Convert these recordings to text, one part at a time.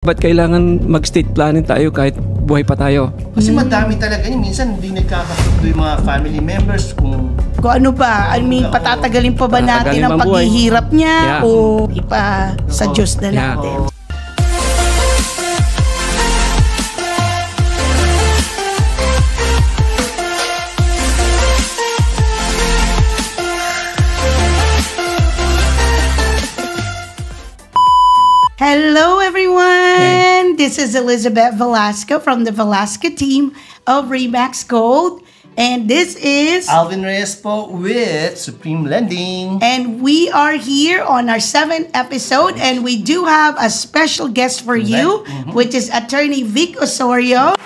Ba't kailangan mag-state planning tayo kahit buhay pa tayo? Kasi madami talaga yun. Minsan hindi nagkakasundo yung mga family members kung ano ba? I mean, patatagalin pa ba natin ang paghihirap niya? O ipa sa Diyos na natin? Hello everyone! This is Elizabeth Velasco from the Velasco team of Remax Gold. And this is Alvin Reyes po with Supreme Lending. And we are here on our 7th episode, and we do have a special guest for you, which is Attorney Vic Osorio.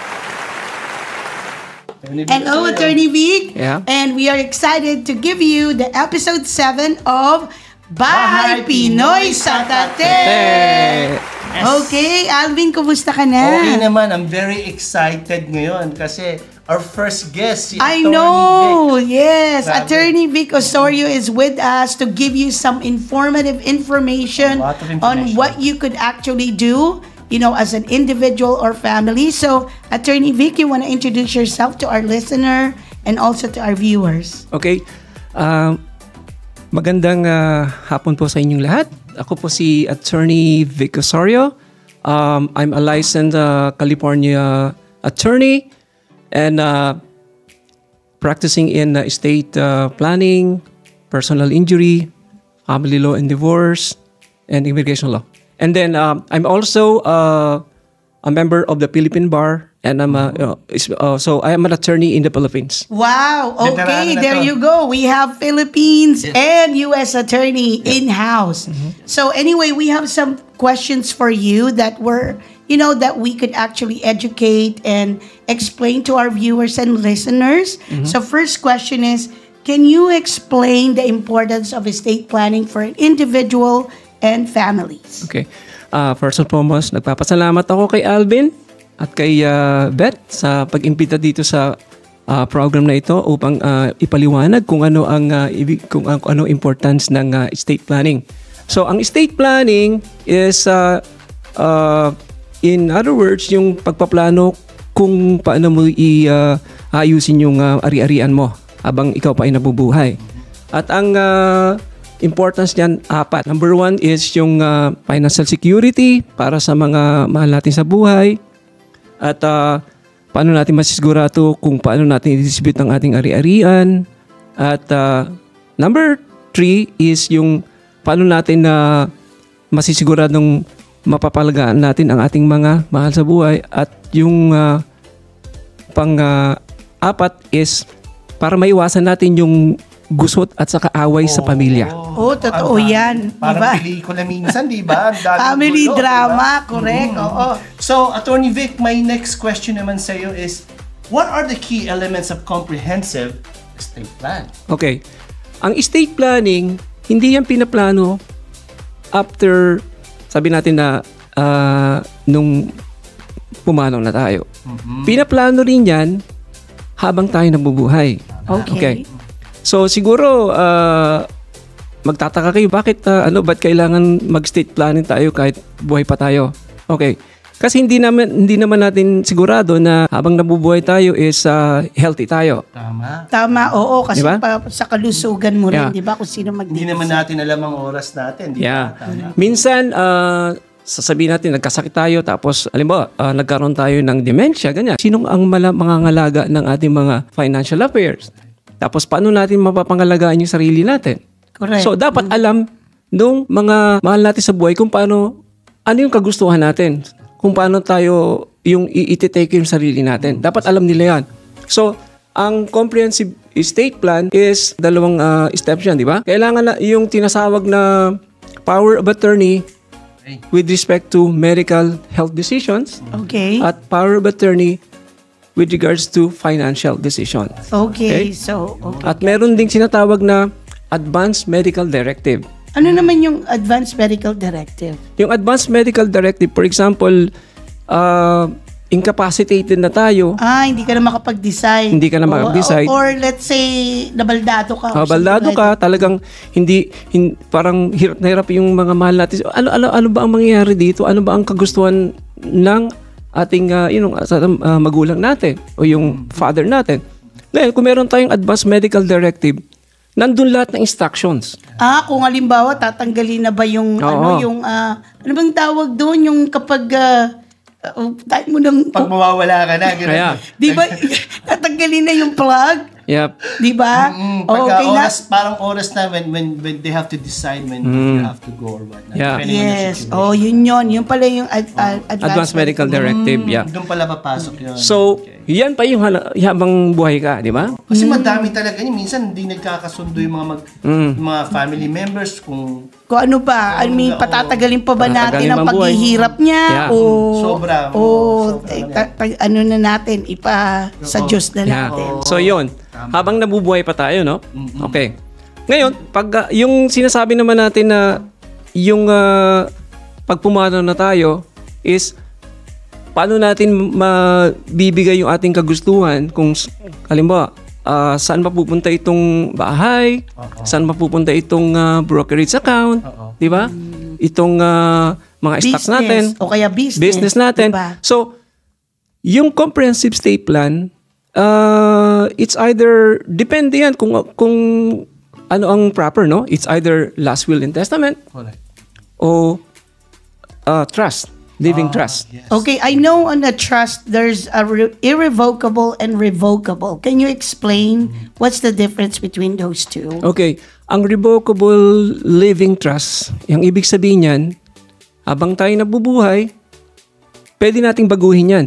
Hello, Attorney Vic. Yeah. And we are excited to give you the episode 7 of Bahay Pinoy sa Tate! Yes. Okay, Alvin, kumusta ka na? Okay naman, I'm very excited ngayon kasi our first guest, si I Attorney know, Vic. yes. Grabe. Attorney Vic Osorio is with us to give you some informative information, A lot of on information. what you could actually do, you know, as an individual or family. So, Attorney Vic, you want to introduce yourself to our listener and also to our viewers? Okay. Magandang hapon po sa inyong lahat. Ako po si Attorney Vic Osorio. I'm a licensed California attorney and practicing in estate planning, personal injury, family law and divorce, and immigration law. And then I'm also a member of the Philippine Bar, and I'm so I am an attorney in the Philippines. Wow. Okay, Veterano na there to. you go. We have Philippines and U.S. attorney in-house. So anyway, we have some questions for you that were, you know, that we could actually educate and explain to our viewers and listeners. So first question is, can you explain the importance of estate planning for an individual and families? Okay. First and foremost, nagpapasalamat ako kay Alvin at kay Beth sa pag-imbita dito sa program na ito upang ipaliwanag kung ano ang importance ng estate planning. So, ang estate planning is in other words, yung pagpaplano kung paano mo ayusin yung ari-arian mo habang ikaw pa ay nabubuhay. At ang importance niyan, 4. Number 1 is yung financial security para sa mga mahal natin sa buhay. At paano natin masisigurado kung paano natin i-distribute ang ating ari-arian. At number 3 is yung paano natin masisiguradong mapapalagaan natin ang ating mga mahal sa buhay. At yung pang-4 is para maiwasan natin yung gusot at saka away sa pamilya. Oh, totoo yan. Parang Diba? pelikula minsan, di ba? Ang daming Family gulo, drama, diba? correct. Oo. So, Attorney Vic, my next question naman sa iyo is, what are the key elements of comprehensive estate plan? Okay. Ang estate planning, hindi yan pinaplano after, sabi natin na nung pumanaw na tayo. Pinaplano rin yan habang tayo nabubuhay. Okay. So siguro magtataka kayo bakit ba't kailangan mag-state planning tayo kahit buhay pa tayo? Okay. Kasi hindi naman natin sigurado na habang nabubuhay tayo is healthy tayo. Tama. Tama, oo. Kasi Diba? sa kalusugan mo rin, Yeah. di ba? Kung sino Hindi naman natin alam ang oras natin, di ba? Yeah. Tama. Minsan sasabihin natin nagkasakit tayo tapos alimbawa nagkaroon tayo ng dementia, ganyan. Sinong ang mangangalaga ng ating mga financial affairs? Tapos paano natin mapapangalagaan yung sarili natin? Correct. So dapat alam nung mga mahal natin sa buhay kung ano yung kagustuhan natin. Kung paano tayo yung i-take yung sarili natin. Dapat alam nila yan. So ang comprehensive estate plan is 2 steps yan, di ba? Kailangan na yung tinasawag na power of attorney with respect to medical health decisions Okay. at power of attorney with regards to financial decisions. Okay. Okay. So, okay. At meron ding sinatawag na Advanced Medical Directive. Ano naman yung Advanced Medical Directive? Yung Advanced Medical Directive, for example, incapacitated na tayo, Hindi ka na makapag-decide. Hindi ka na makapag-decide. Or let's say, nabaldado ka. baldado ka, talagang parang hirap na hirap yung mga mahal natin. Ano ba ang mangyayari dito? Ano ba ang kagustuhan ng ating magulang natin o yung father natin. Ngayon, kung meron tayong advanced medical directive, nandun lahat ng instructions. Kung halimbawa tatanggalin na ba yung ano bang tawag doon yung kapag tayo mo nang Pag mawawala ka na, gano'n. Kaya, di ba tatanggalin na yung plug? yep. Di ba? Pagka Okay na. parang oras na when they have to decide when you have to go or what. Yeah. Depending on the Yes. situation. Yun. Yun pala yung Advanced medical directive, yeah. Doon pala papasok yun. So, yan pa yung habang buhay ka, di ba? Kasi madami talaga yun. Minsan hindi nagkakasundo yung mga family members kung Kung ano ba? I mean, patatagalin pa ba natin Patatagalin ang bang buhay? paghihirap niya? Yeah. O, Sobra. ano na natin, sa Diyos na Yeah. natin. So, yun. Habang nabubuhay pa tayo, no? Okay. Ngayon, pag yung sinasabi naman natin na yung pag pumanaw na tayo is paano natin mabibigay yung ating kagustuhan kung halimbawa saan mapupunta itong bahay, saan mapupunta itong brokerage account, di ba? Itong mga stocks natin, O kaya business. natin. Diba? So, yung comprehensive estate plan, it's either, depende yan kung ano ang proper, no? It's either last will and testament o trust, living trust. Yes. Okay, I know on the trust, there's a irrevocable and revocable. Can you explain what's the difference between those two? Okay, ang revocable living trust, yung ibig sabihin yan, habang tayo nabubuhay, pwede nating baguhin yan.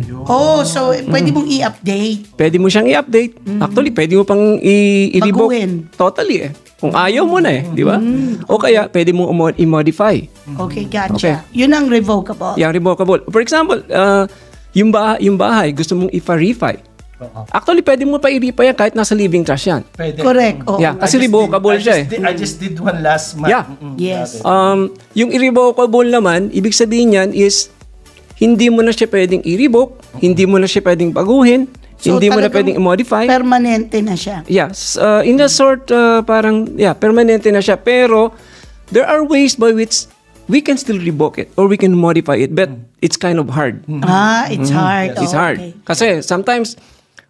So pwede mong i-update. Pwede mo siyang i-update. Actually, pwede mo pang i-revoke. Baguhin. Totally Kung ayaw mo na di ba? O kaya, pwede mo i-modify. Okay, gotcha. Okay. Yun ang revocable. Yung revocable. For example, yung bahay, gusto mong i-refi. Actually, pwede mo pa i-refi yan kahit nasa living trust yan. Pwede. Correct. Oo. Yeah, kasi revocable siya I just did one last month. Yeah. Yes. Yung irrevocable naman, ibig sabihin yan is hindi mo na siya pwedeng i-revoke, hindi mo na siya pwedeng baguhin, So, hindi mo na talagang pwedeng i-modify. Permanente na siya. Yes, in a sort, permanente na siya. Pero, there are ways by which we can still revoke it or we can modify it, but it's kind of hard. It's hard. It's Oh, hard. okay. Kasi sometimes,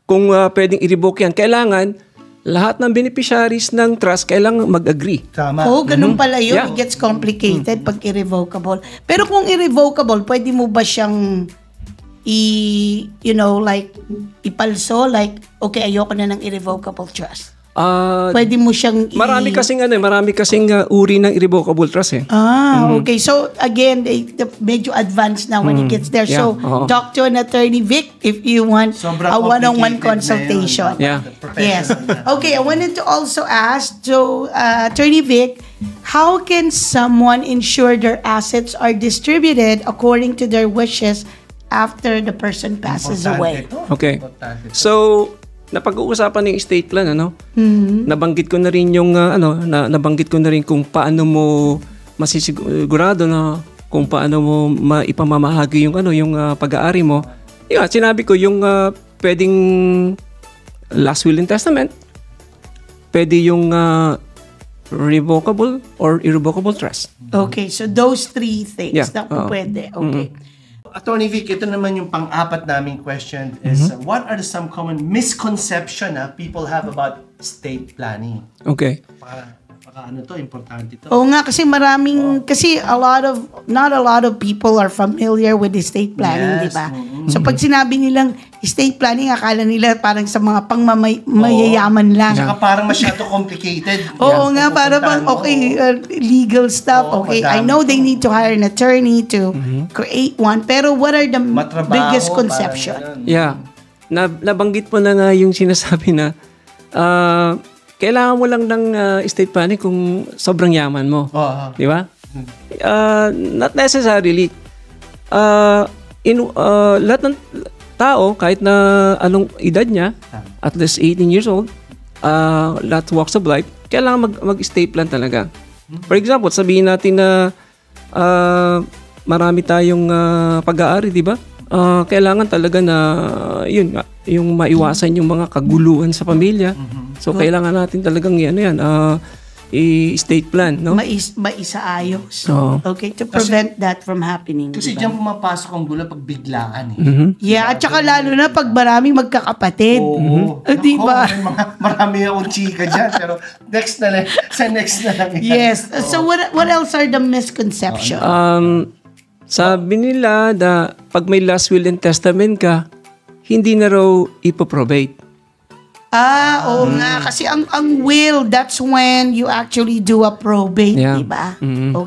kung pwedeng i-revoke yan, kailangan lahat ng beneficiaries ng trust kailangan mag-agree. Tama. Ganun pala yun. Yeah. It gets complicated pag irrevocable. Pero kung irrevocable, pwede mo ba siyang ipalso? Like, okay, ayoko na ng irrevocable trust. Pwede mo siyang Marami kasing uri ng irrevocable trust okay. So, again, medyo advanced now when it gets there. Yeah. So, talk to an attorney, Vic, if you want Sobrang a one-on-one complicated consultation. na yun. Yeah. Yes. Okay, I wanted to also ask, so, Attorney Vic, how can someone ensure their assets are distributed according to their wishes after the person passes away? Okay. So, napag-uusapan ng estate plan, nabanggit ko na rin yung, nabanggit ko na rin kung paano mo masisigurado na kung paano mo maipamamahagi yung, yung pag-aari mo. Yung, sinabi ko, yung pwedeng last will and testament, pwede yung revocable or irrevocable trust. Okay, so those three things Yeah. na pwede. Okay. Attorney Vic, ito naman yung pang-apat naming question is, what are some common misconception people have about estate planning? Okay. Baka importante to. Oo nga, kasi kasi not a lot of people are familiar with estate planning, Yes. di ba? So pag sinabi nilang estate planning, akala nila parang sa mga pangmayayaman lang. Tsaka parang masyado complicated. Oo nga, para Pupuntahan bang, mo. okay, legal stuff, Oo, okay. I madami know they to. need to hire an attorney to create one, pero what are the Matrabaho, biggest parang conception? ganun. Yeah. Nabanggit mo na nga yung sinasabi na kailangan mo lang ng estate planning kung sobrang yaman mo. Oo. Di ba? Not necessarily. Lahat ng tao, kahit na anong edad niya, at least 18 years old, lahat walks of life, kailangan mag-estate plan talaga. For example, sabihin natin na marami tayong pag-aari, di ba? Kailangan talaga na yun nga, yung maiwasan yung mga kaguluhan sa pamilya. So kailangan natin talagang i-estate plan, no? Maisaayos. Oo. Okay, to prevent that from happening. Kasi diba? diyan pumapasok ang gulo pag biglaan eh. Yeah, at saka lalo na pag maraming magkakapatid. Oo. Di ba? Naku, marami akong chika dyan. Pero next na lang. Sa next na lang. yan. Yes. So what else are the misconceptions? Sabi nila na pag may last will and testament ka, hindi na raw ipoprobate. Oo nga. Kasi ang will, that's when you actually do a probate, Yeah. di ba?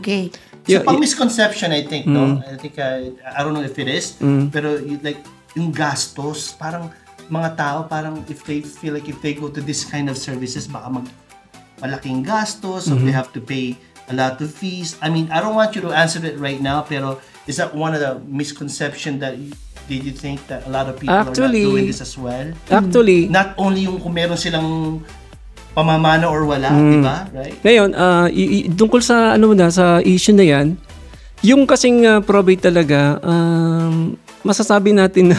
Okay. So, pang misconception, I think, no? I think, I don't know if it is, pero like, yung gastos, parang mga tao, parang if they feel like if they go to this kind of services, baka malaking gastos, so they have to pay a lot of fees. I mean, I don't want you to answer it right now, pero is that one of the misconception that did you think that a lot of people Actually, are not doing this as well? Actually, Not only yung kung meron silang pamamana or wala, di ba? Right? ngayon, tungkol sa sa issue na 'yan, yung kasing probate talaga, masasabi natin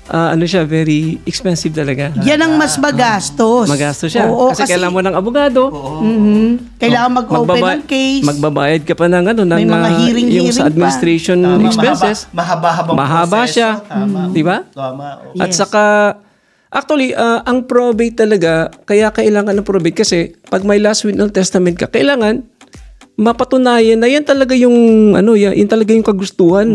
na siya, very expensive talaga. Yan ang mas magastos. Magastos siya. Oo, kasi kailangan mo ng abogado. Kailangan mag-open ng case. Magbabayad ka pa ng May mga hearing-hearing yung sa administration expenses. Mahaba-habang Mahaba proseso. siya. Tama. Di ba? Tama. Yes. At saka, actually, ang probate talaga, kaya kailangan ng probate kasi pag may last will and testament ka, kailangan mapatunayan na yan talaga yung yan talaga yung kagustuhan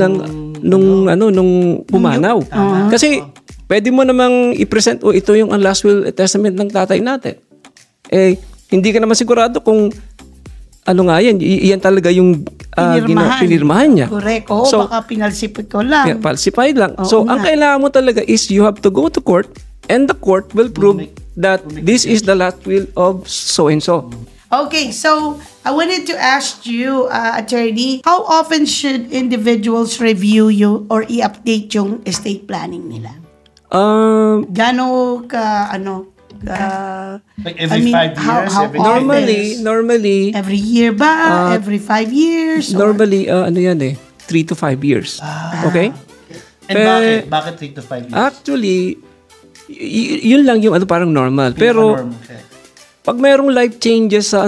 nung pumanaw. Kasi pwede mo namang i-present ito yung last will and testament ng tatay natin. Hindi ka naman sigurado kung yan talaga yung pinirmahan niya. Correct. Oo, So, baka pinalsipit ko lang. falsified lang. Oo So, ang nga. kailangan mo talaga is you have to go to court and the court will prove that this is the last will of so-and-so. Okay, so I wanted to ask you, attorney, how often should individuals review you or i-update yung estate planning nila? Gano ka, Like every 5 years? Every 10 years? Normally, every year ba? Every 5 years? Or- normally, 3 to 5 years. Okay? And bakit 3 to 5 years? Actually, yun lang yung parang normal. Pero, Okay. pag mayroong life changes sa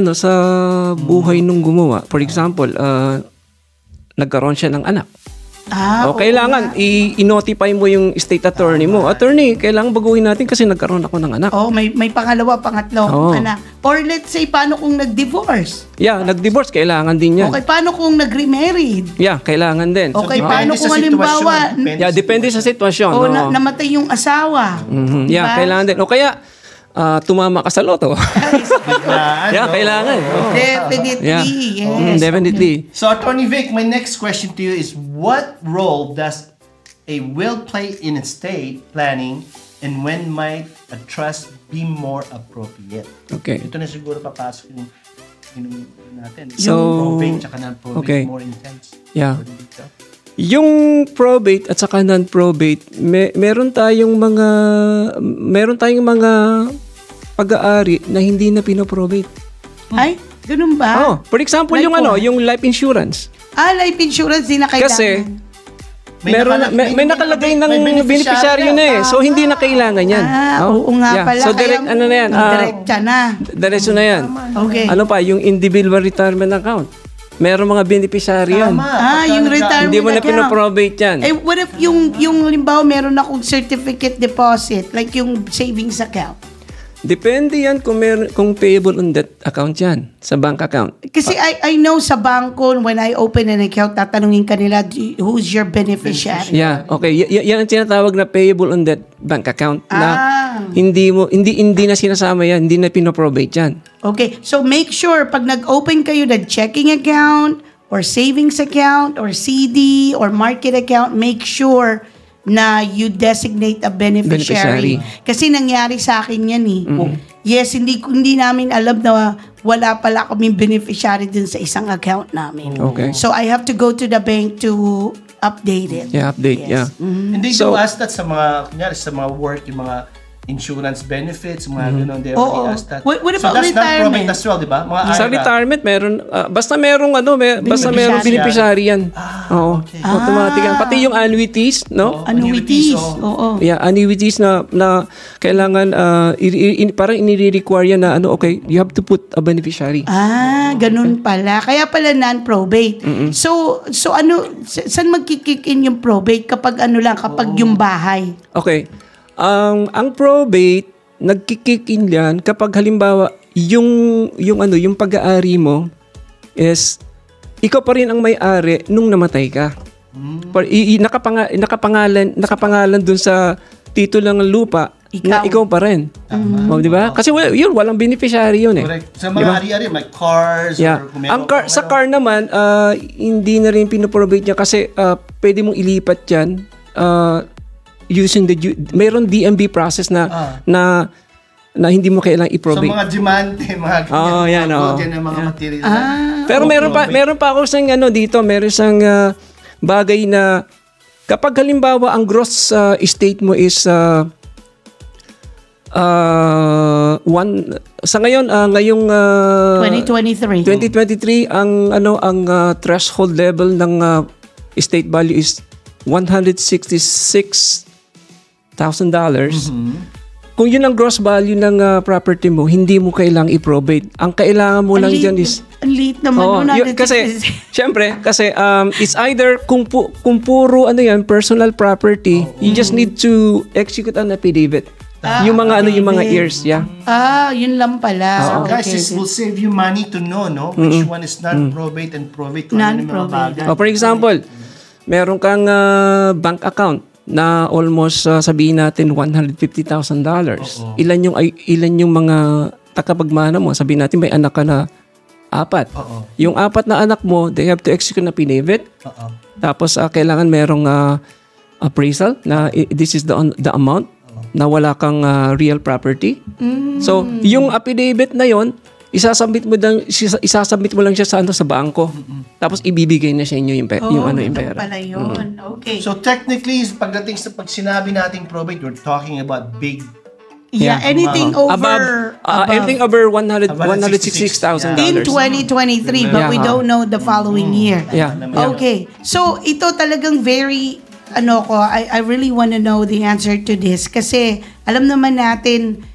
buhay nung gumawa, for example, nagkaroon siya ng anak. oo Kailangan i-notify mo yung state attorney mo. Attorney, kailangan baguhin natin kasi nagkaroon ako ng anak. Oh, may pangalawa, pangatlo, Oo. anak. Or let's say, paano kung nag-divorce? Yeah, nag-divorce, kailangan din yan. Okay, paano kung nag-remarried? Yeah, kailangan din. Okay, depende paano sa kung halimbawa, sitwasyon. Yeah, depende sa sitwasyon. o oo. namatay yung asawa? Mhm. Diba? Yeah, kailangan din. O kaya, tumama ka sa loto. Biglaan, Yeah, no? kailangan. Oo. Definitely, Yeah. yes. Definitely. So, Attorney Vic, my next question to you is, what role does a will play in estate planning, and when might a trust be more appropriate? Okay. Ito na siguro papasok yung natin. So, yung probate tsaka non-probate okay. more intense. Yeah. Dito. Yung probate at saka non-probate, meron tayong mga pag-aari na hindi na pinoprobate. Ay, ganun ba? For example, Like yung what? yung life insurance. Life insurance din na kailangan. Kasi may nakalagay ng may beneficiary na So hindi na kailangan yan. Oo nga Yeah. pala. So direct kaya, na yan. Direkta na. Diretso na yan. Okay. Ano pa, yung individual retirement account. Meron mga beneficiary yan. Tama. Yung retirement Hindi mo na account. pinoprobate yan. What if yung limbawa meron akong certificate deposit, like yung savings account? Depende yan kung payable on that account yan, sa bank account. Kasi I know sa bangko, when I open an account, tatanungin kanila, who's your beneficiary? Yeah, okay. Yan ang tinatawag na payable on that bank account na hindi na sinasama yan, hindi na pinoprobate yan. Okay, so make sure pag nag-open kayo ng checking account or savings account or CD or market account, make sure na you designate a beneficiary. Kasi nangyari sa akin yan eh. Yes, hindi namin alam na wala pala kaming beneficiary dun sa isang account namin. Okay. So I have to go to the bank to update it. Yeah, update, Yes. yeah. Hindi So- do ask that sa mga, kunyari, sa mga work, yung mga insurance benefits, mga ganun. They Oo. already asked that. What so about that's not retirement? probate as well, di ba? Mga Sa IRA. retirement, meron, basta merong beneficiary yan. Oo. okay. Automatic yan. Pati yung annuities, no? Annuities. oh. Oo. Yeah, annuities na kailangan parang inire-require yan na okay, you have to put a beneficiary. Ganun pala. Kaya pala non-probate. So saan magkikick in yung probate kapag kapag yung bahay? Okay. Ang probate nagki-kick in yan kapag halimbawa yung pag-aari mo is ikaw pa rin ang may-ari nung namatay ka. Nakapangalan dun sa titulo ng lupa na ikaw pa rin. Di ba? Kasi walang beneficiary yun eh. Correct. Sa mga ari-ari, like cars, Yeah. or kung meron, Sa car naman, hindi na rin pinoprobate niya kasi pwede mong ilipat yan using mayroon DMV process na hindi mo kailangang so i-probate. mga diamante, mga yan, ganyan ng mga materials. Pero meron pa ako sang dito, meron sang bagay na kapag halimbawa ang gross estate mo is sa ngayong 2023. 2023 ang threshold level ng estate value is $166,000. Kung yun ang gross value ng property mo, hindi mo kailangang i-probate. Ang kailangan mo lang dyan is... Ang liit naman. Kasi, syempre, it's either kung puro personal property, you just need to execute an affidavit. Yung mga years, yeah. Yun lang pala. So guys, this will save you money to know, no? Which one is non-probate and probate. Non-probate. Non-probate. For example, meron kang bank account na almost sabihin natin $150,000. Ilan yung mga takapagmana mo? Sabihin natin may anak ka na 4. Yung 4 na anak mo, they have to execute na affidavit. Tapos kailangan merong appraisal na this is the amount na wala kang real property. So, yung affidavit na yon, isasubmit mo lang siya sa bangko. Tapos ibibigay na sa inyo yung pera. Pala yun. Okay. So technically, pagdating sa pag sinabi nating probate, we're talking about big. Anything over anything over $166,000. in 2023, but we don't know the following year. Yeah. Okay. So ito talagang very I really want to know the answer to this kasi alam naman natin,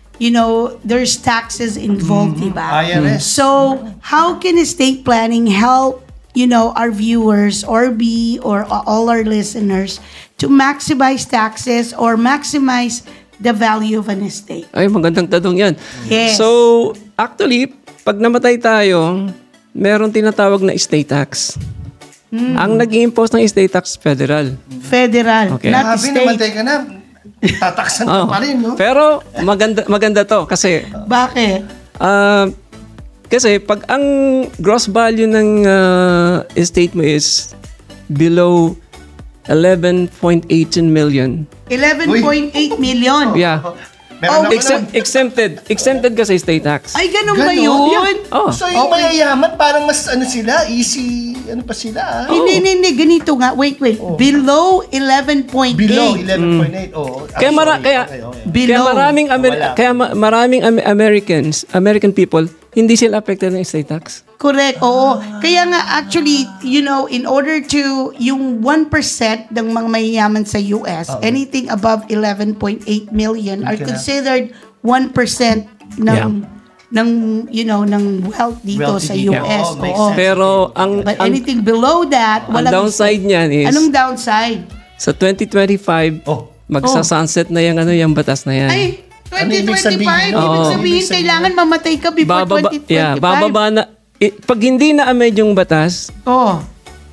there's taxes involved, diba? IRS. So, how can estate planning help, our viewers or all our listeners to maximize taxes or maximize the value of an estate? Ay, magandang tanong yan. Yes. So, actually, pag namatay tayo, meron tinatawag na estate tax. Ang nag-i-impose ng estate tax, federal. Federal, Okay. not Sabi state. naman, teka na, tataksan ka pa rin, no? Pero maganda to kasi Bakit? kasi pag ang gross value ng estate mo is below 11.18 million. 11.8 million. Yeah. Meron naman Exempted ka sa estate tax. Ay, ganun ba Ganon? yun? Oh. So yung mayayaman, parang mas sila, easy, pa sila. Hindi, ganito nga. Wait. Below 11.8. Below 11.8. Oh. Kaya maraming American people, hindi sila affected ng estate tax. Correct, oo. Kaya nga, actually, in order to, yung 1% ng mga mayayaman sa US, anything above 11.8 million are considered 1% ng wealth dito sa dito. US. Oo, makes Oo. sense. Pero But anything below that, ang downside niyan is Anong downside? sa 2025 magsa-sunset na yung batas na yan. Ay, Ano ibig 2025, sabihin? ibig sabihin, kailangan mamatay ka before 2025. Bababa na pag hindi na amend yung batas,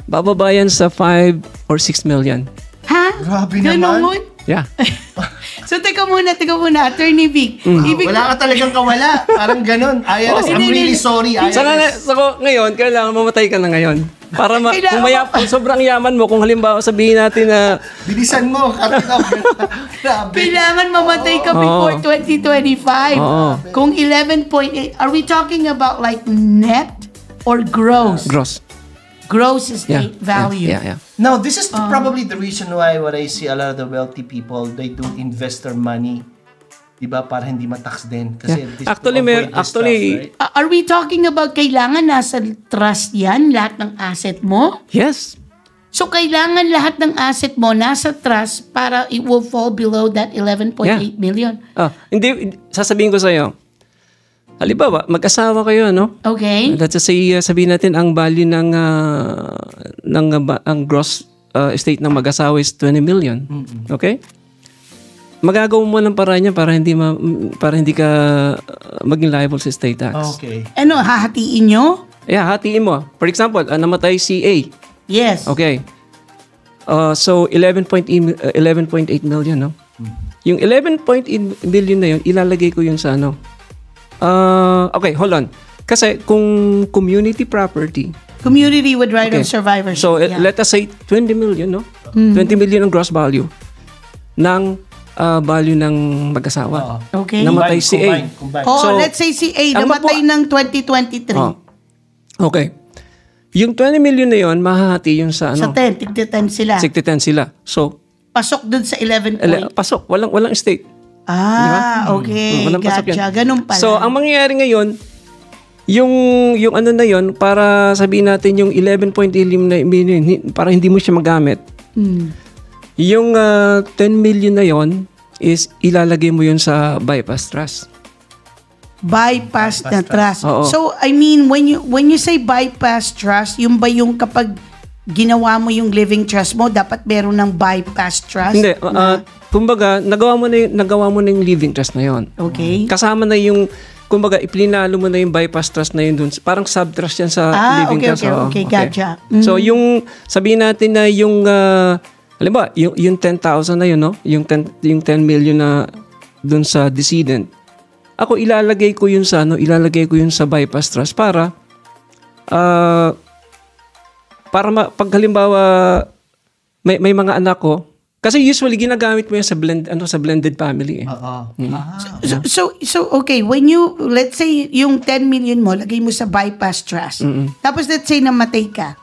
bababa yan sa 5 or 6 million. Ha? Grabe Ganun? naman. Yeah. So, teka muna, Attorney Vic. Wala ka talagang kawala. Parang ganun. IRS, I'm really sorry. IRS. So ngayon, kailangan mamatay ka na ngayon. Para Kailangan kung sobrang yaman mo, kung halimbawa sabihin natin na Bilisan mo. Cut it off. Grabe. Kailangan mamatay ka before 2025. Kung 11.8, are we talking about like net or gross? gross. Gross estate value. Yeah. Now, this is probably the reason why what I see a lot of the wealthy people, they do invest their money di ba, para hindi ma-tax din. Kasi Yeah. this, Actually, to avoid this stuff, right? Are we talking about kailangan nasa trust yan, lahat ng asset mo? Yes. So, kailangan lahat ng asset mo nasa trust para it will fall below that 11.8 million. Hindi, sasabihin ko sa'yo. Halimbawa, mag-asawa kayo, no? Okay? Let's just say, sabihin natin, ang value ng ang gross estate ng mag-asawa is 20 million. Okay? Magagawa mo ng paraan niya para hindi ka maging liable sa estate tax. Okay. Ano, hahatiin nyo? Yeah, hatiin mo. For example, namatay si A. Yes. Okay. So 11.8 million, no? Yung 11.8 million na yun, ilalagay ko yun sa ano. Okay, hold on. Kasi kung community property, Community with right of Okay. survivorship. so yeah. let us say 20 million, no? 20 million ang gross value ng value ng mag-asawa. Okay. Namatay si A. Combine. Oh, So, let's say si A ang namatay ng 2023. Oh. Okay. Yung 20 million na yun, mahahati yun sa Sa ano? 10, tigda-10 sila. 60-10 sila. So, Pasok dun sa 11 point. pasok. Walang estate. Okay. Walang pasok yan. Gotcha. Ganun pala. So, ang mangyayari ngayon, yung ano na yun, para sabihin natin yung 11.8 million, para hindi mo siya magamit, yung 10 million na yun is ilalagay mo yun sa bypass trust. Bypass na trust. Oo. So, I mean, when you say bypass trust, yung ba yung kapag ginawa mo yung living trust mo, dapat meron ng bypass trust? Hindi. Kumbaga, nagawa mo na yung living trust na yun. Okay. Kasama na yung, kumbaga, iplinalo mo na yung bypass trust na yun dun. Parang sub-trust yan sa living okay, trust. okay, gotcha. So, yung, sabihin natin na yung, halimbawa, yung 10,000 na yun, no? Yung 10 million na dun sa decedent. Ako, ilalagay ko yun sa bypass trust para, pag halimbawa, may mga anak ko, kasi usually ginagamit mo yan sa blended family. So okay, when you, let's say, yung 10 million mo, lagay mo sa bypass trust. Tapos let's say namatay ka.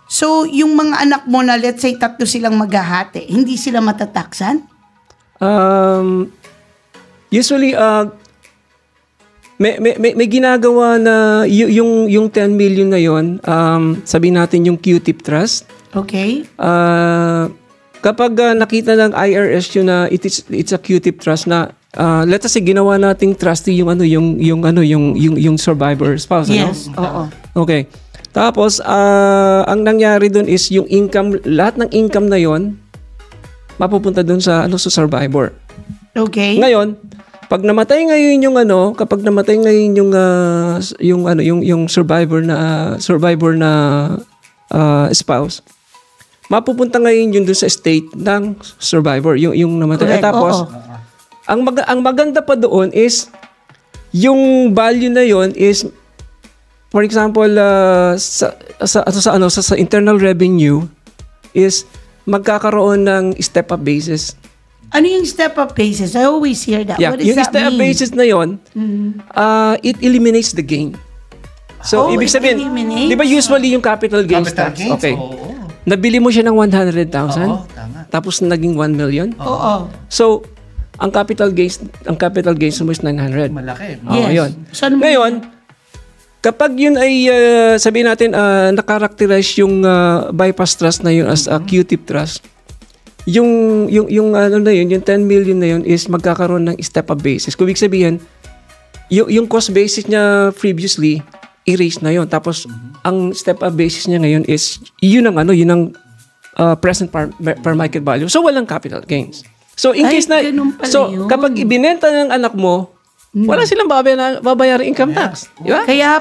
So, yung mga anak mo na, let's say, 3 silang maghahati, hindi sila matataksan? Usually, may ginagawa na yung 10 million na yon, sabihin natin yung Q-tip trust. Okay. Kapag nakita ng IRS yun na it's a Q-tip trust na let us say ginawa nating trustee yung survivor spouse, Yes, ano? oo. Okay. Tapos ang nangyari doon is yung income, lahat ng income na yon mapupunta doon sa sa survivor. Okay. Ngayon, pag namatay ngayon yung survivor na spouse, mapupunta ngayon yun doon sa estate ng survivor, yung namatay. Correct, Tapos, ang maganda pa doon is, yung value na yon is, for example, sa internal revenue, is magkakaroon ng step-up basis. Ano yung step-up basis? I always hear that. Yeah, What does yung that step-up mean? basis na yon, it eliminates the gain. So, ibig it sabihin, eliminates? di ba usually yung capital gains Capital tax? gains? Okay. Oo. Nabili mo siya ng 100,000, Oo, tama. tapos naging 1 million. Oo. So, ang capital gains mo is 900. Malaki. Oo, Yes. yun. Saan mo- Ngayon, kapag yun ay, sabihin natin, nakarakterize yung bypass trust na yun as a Q-tip trust, yung 10 million na yun is magkakaroon ng step-up basis. Kung ibig sabihin, yung cost basis niya previously, erase na yun. Tapos, ang step-up basis niya ngayon is, yun ang present per market value. So, walang capital gains. So, in Ay, case na, ganun pala so, yun. kapag ibinenta ng anak mo, wala silang babayaran income tax. Di ba? Kaya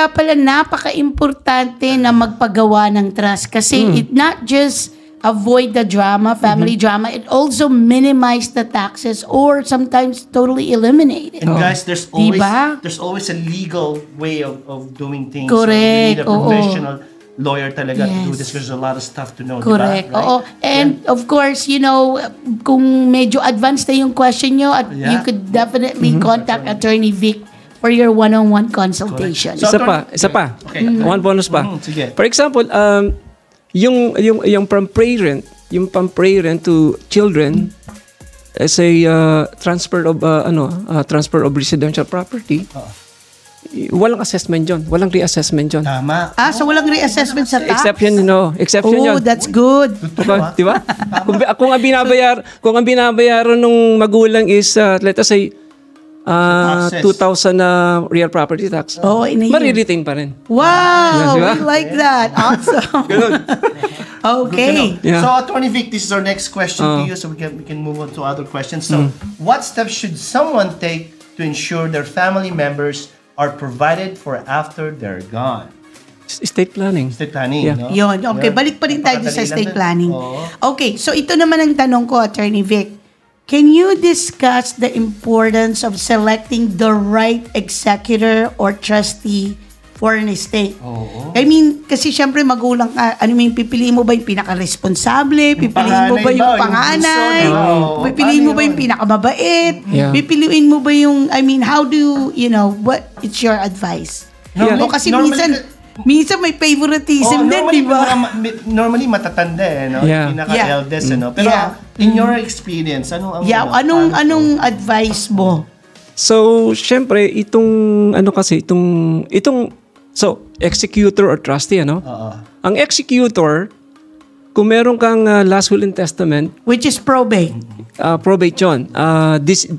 pala napaka-importante na magpagawa ng trust kasi it not just avoid the drama, family drama, it also minimize the taxes or sometimes totally eliminate it. And guys, there's Diba? always a legal way of doing things. Correct, So you need a oo. professional lawyer talaga to do Yes. this because there's a lot of stuff to know. Correct. Diba? Right? Oo. And of course, kung medyo advanced na yung question nyo, you Yeah. could definitely contact Attorney Vic for your one-on-one consultation. So, Isa pa. Okay. One bonus pa. Sige. For example, yung from parent to children, as a transfer of residential property, walang assessment yon, walang reassessment yon. Tama. So walang reassessment sa tax? Exception, exception Oh, yun. that's good. Di ba? Kung ang binabayaran ng magulang is let us say 2,000 na real property tax. Oh, Mariretain pa rin. Wow, Diba? we like that. Awesome. Okay. Yeah. So, Attorney Vic, this is our next question to you, so we can move on to other questions. So, what steps should someone take to ensure their family members are provided for after they're gone? Estate planning. Estate planning, Yeah. no? Yun. Okay, balik pa rin tayo sa estate planning. Okay, so ito naman ang tanong ko, Attorney Vic. Can you discuss the importance of selecting the right executor or trustee for an estate? I mean, kasi syempre magulang ka, ano yung pipiliin mo ba yung pinaka-responsable? Pipiliin mo ba yung panganay? Pipiliin mo ba yung pinakamabait? Yeah. Pipiliin mo ba yung, I mean, how do, what, it's your advice? Normally- O kasi normally- minsan may favoritism din, di ba? Normally, matatanda no? Yeah. Pinaka-eldest, no? Pero, in your experience, anong Anong advice mo? So, syempre, itong executor or trustee, Ang executor, kung meron kang last will and testament, Which is probate. probate yun.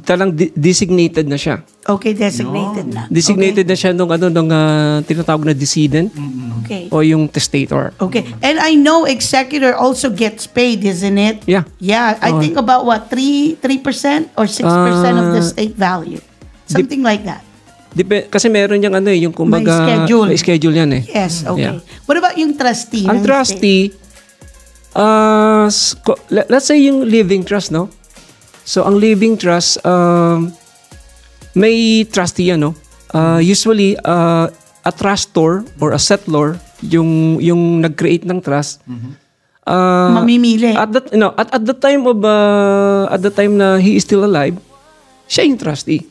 Talang designated na siya. Okay, designated na. Designated na siya nung tinatawag na decedent Okay. o yung testator. Okay. And I know executor also gets paid, isn't it? Yeah. Yeah. I think about what, 3% or 6% of the state value. Something like that. Kasi meron yung yung kumbaga May schedule. may schedule yan eh. Yes, okay. Yeah. What about yung trustee? Ang ng trustee, let's say yung living trust, no? So, ang living trust, may trustee yan, no? Usually, a trustor or a settlor, yung nag-create ng trust, mamimili. At the time na he is still alive, siya yung trustee.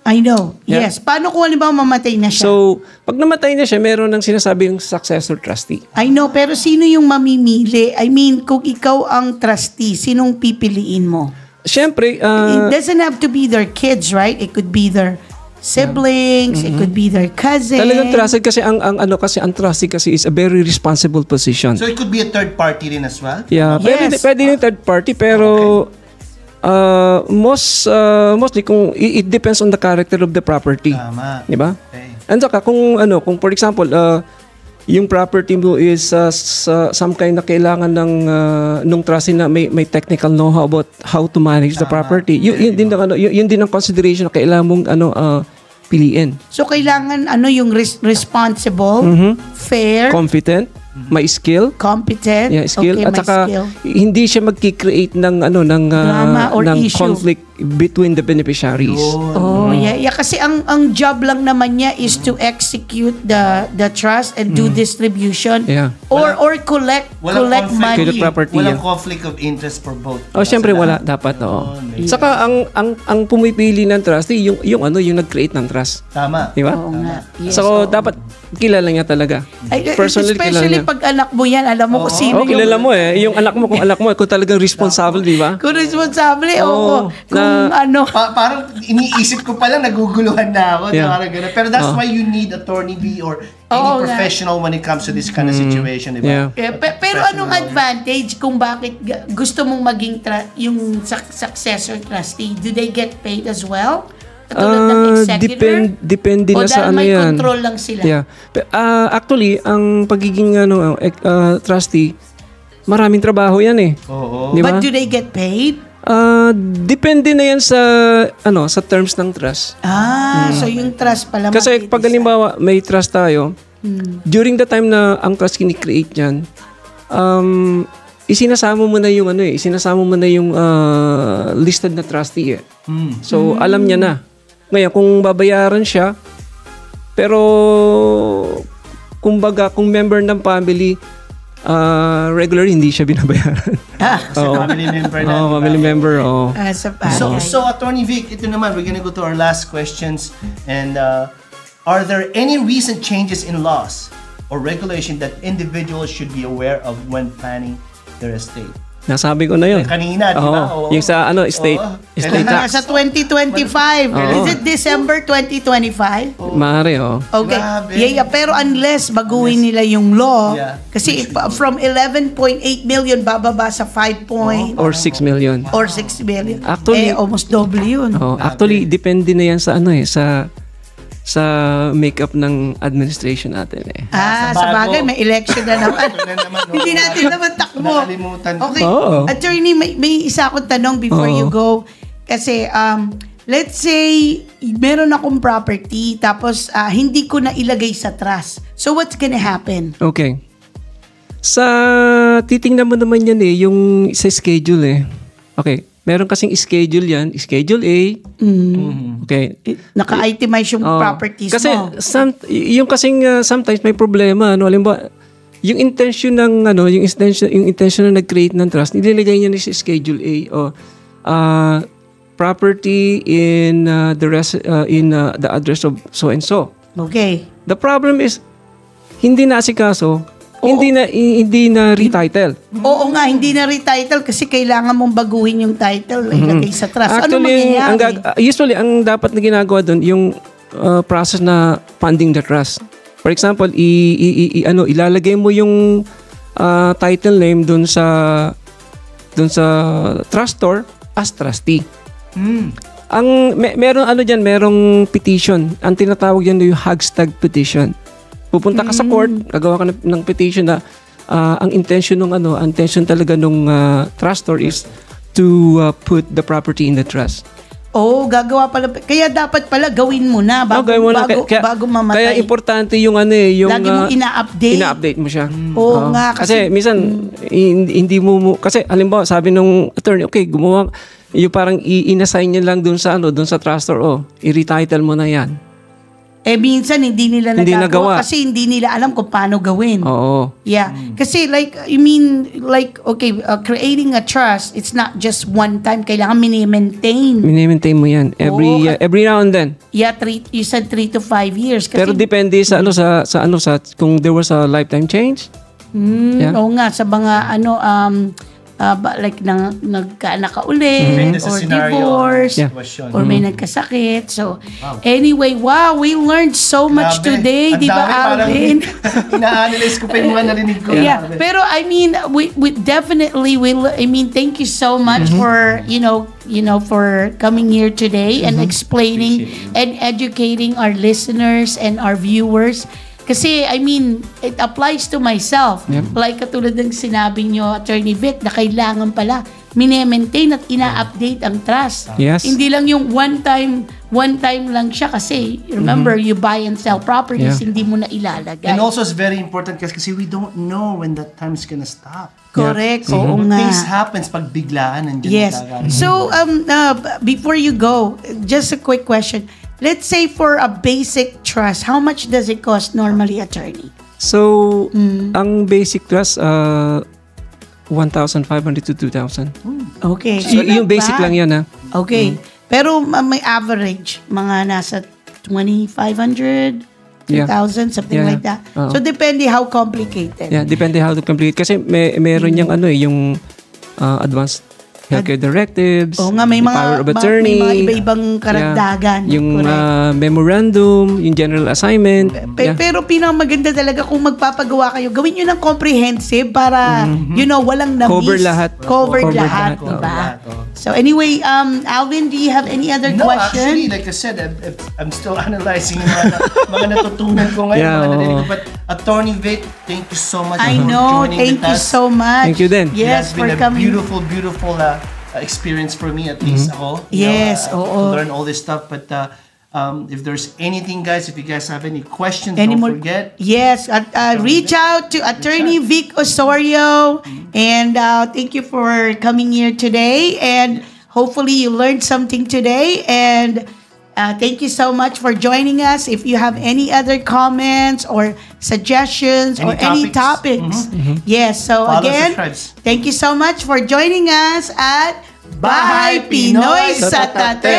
I know. Yeah. Yes. Paano kung halimbawa mamatay na siya? So, pag namatay na siya, meron ng sinasabing successor trustee. I know, pero sino yung mamimili? I mean, kung ikaw ang trustee, sinong pipiliin mo? Siyempre, It doesn't have to be their kids, right? It could be their siblings, it could be their cousin. talagang trusted kasi ang trustee kasi is a very responsible position. So, it could be a third party rin as well? Yeah, Yes. pwede yung third party pero mostly kung it depends on the character of the property. Tama. Di ba? Okay. And saka kung for example, yung property mo is some kind na kailangan ng nung trustee na may technical know-how about how to manage the property. Yun din ang consideration na kailangan mong piliin. So, kailangan yung responsible, fair, Competent, may skill. competent, Yeah, skill. okay, At may saka skill. hindi siya magki-create ng Drama or ng issue. conflict between the beneficiaries. Oh, yeah. Kasi ang job lang naman niya is to execute the trust and do distribution Yeah. or collect Walang conflict. money. Collect property. Walang Yeah. conflict of interest for both. Oh, syempre wala dapat, oo. Saka ang pumipili ng trustee yung nag-create ng trust. Tama. Di ba? Oo nga. Yes, So dapat kilala niya talaga. Personally kilala especially niya. pag anak mo yan, alam mo kung sino Oh, kilala mo eh. Yung anak mo kung talagang responsible, di ba? Kung responsable, Oo. Kung Parang iniisip ko pa lang, naguguluhan na ako. Yeah. Parang ganun. Pero that's why you need attorney B or any Oo nga. professional when it comes to this kind of situation, di ba? Yeah. pero anong advantage kung bakit gusto mong maging yung successor trustee? Do they get paid as well? Katulad ng executor? Depende O na sa dahil may yan. control lang sila? Yeah. Actually, ang pagiging trustee, maraming trabaho yan eh. Oo. Di ba? But do they get paid? Depende na yan sa terms ng trust. So yung trust pala. Kasi pag halimbawa may trust tayo, during the time na ang trust kini-create yan, isinasama mo na yung listed na trustee eh. So alam niya na. Ngayon kung babayaran siya, pero kung member ng family, regularly hindi siya binabayaran. Kasi family member na. Family member, oo. So, Attorney Vic, ito naman, we're gonna go to our last questions. And are there any recent changes in laws or regulation that individuals should be aware of when planning their estate? Nasabi ko na yun. Kanina, di ba? Oo. Yung sa state Oo. tax. Sa 2025. Is it December 2025? Maaari, Okay. Grabe. Yeah, pero unless baguhin nila yung law, Yeah. kasi from 11.8 million bababa sa 5 point Or 6 million. or 6 million. Actually- Almost double yun. Actually, depende na yan sa sa makeup ng administration natin eh. Sa Sa bago. bagay, may election na naman. Ito na naman, oo. Hindi natin naman takbo. Nakalimutan ko. Okay. Oo. Attorney, may isa akong tanong before Oo. you go. Kasi, let's say, meron akong property, tapos hindi ko na ilagay sa trust. So, what's gonna happen? Okay. Sa titingnan mo naman yan yung sa schedule eh. Okay. Meron kasing schedule yan. Schedule A. Okay. Naka-itemize yung properties kasi mo. yung kasing sometimes may problema halimbawa yung intention ng yung intention na nag-create ng trust nililagay niya sa schedule A property in the address of so and so. Okay. The problem is hindi naasikaso, hindi na retitle. Oo nga, hindi na retitle kasi kailangan mong baguhin yung title, ilagay sa trust. Ano mangyayari? Usually, ang dapat na ginagawa doon, yung process na funding the trust. For example, ilalagay mo yung title name doon sa trustor as trustee. Merong petition. Ang tinatawag yan yung Hagstag petition. Pupunta ka sa court, gagawa ka ng petition na ang intention talaga nung trustor is to put the property in the trust. Gagawa pala. Kaya dapat pala gawin mo na bago mamatay. Kaya importante yung lagi mong ina-update. Ina-update mo siya. Oo nga. Kasi minsan, hindi mo, kasi halimbawa, sabi nung attorney, okay, gumawa, yung parang i-assign niya lang dun sa trustor, i-retitle mo na yan. Minsan hindi nila nagawa kasi hindi nila alam kung paano gawin. Oo. Yeah. Kasi creating a trust, it's not just one time. Kailangan mini-maintain. Mini-maintain mo yan. Every now and then. Yeah, you said 3 to 5 years. Kasi, Pero depende sa kung there was a lifetime change. Yeah. Oo nga, sa mga nagkaanak ka uli, Depende sa or scenario, divorce, sitwasyon. or may nagkasakit. So, anyway, wow, we learned so much Grabe. today, Ang di ba, dami, Alvin? parang ina-analyze ko pa yung mga narinig ko. Yeah, Grabe. pero I mean, we definitely thank you so much for for coming here today and explaining and educating our listeners and our viewers. Kasi, I mean, it applies to myself. Yep. Like katulad ng sinabi nyo, Attorney Vic, na kailangan pala mine-maintain at ina-update ang trust. Yes. Hindi lang yung one time lang siya kasi, remember, you buy and sell properties, hindi mo na ilalagay. And also, it's very important kasi we don't know when that time is gonna stop. Correct. Oo nga. Things happens pag biglaan. Yes. So, before you go, just a quick question. Let's say for a basic trust, how much does it cost normally, attorney? So, ang basic trust, 1,500 to 2,000. Okay. So, yung basic lang yan, ha? Okay. Pero may average, mga nasa 2,500, 2,000, something like that. So, depende how complicated. Yeah, depende how to complete. Kasi meron yung yung advanced healthcare directives, Oo nga, may yung mga, power of attorney, may mga iba-ibang karagdagan. yung Correct. memorandum, yung general assignment. Pero pinakamaganda talaga kung magpapagawa kayo, gawin nyo ng comprehensive para, walang na-miss. Cover lahat. Covered Cover lahat, lahat. diba? So anyway, Alvin, do you have any other No, question? actually, like I said, I'm still analyzing yung mga natutunan ko ngayon, mga narinig ko. But Attorney Vic, thank you so much I for know, joining thank you with us. so much. Thank you din. It Yes, has been for a coming. beautiful experience for me, at least ako. Yes, to oo. learn all this stuff. But if there's anything, guys, if you guys have any questions, Any don't more- forget. Yes, reach out to Attorney Vic Osorio, and thank you for coming here today. And hopefully you learned something today. And thank you so much for joining us. If you have any other comments or suggestions or any topics, yes. So Follow, again, subscribe. thank you so much for joining us at Bahay Pinoy sa Tate.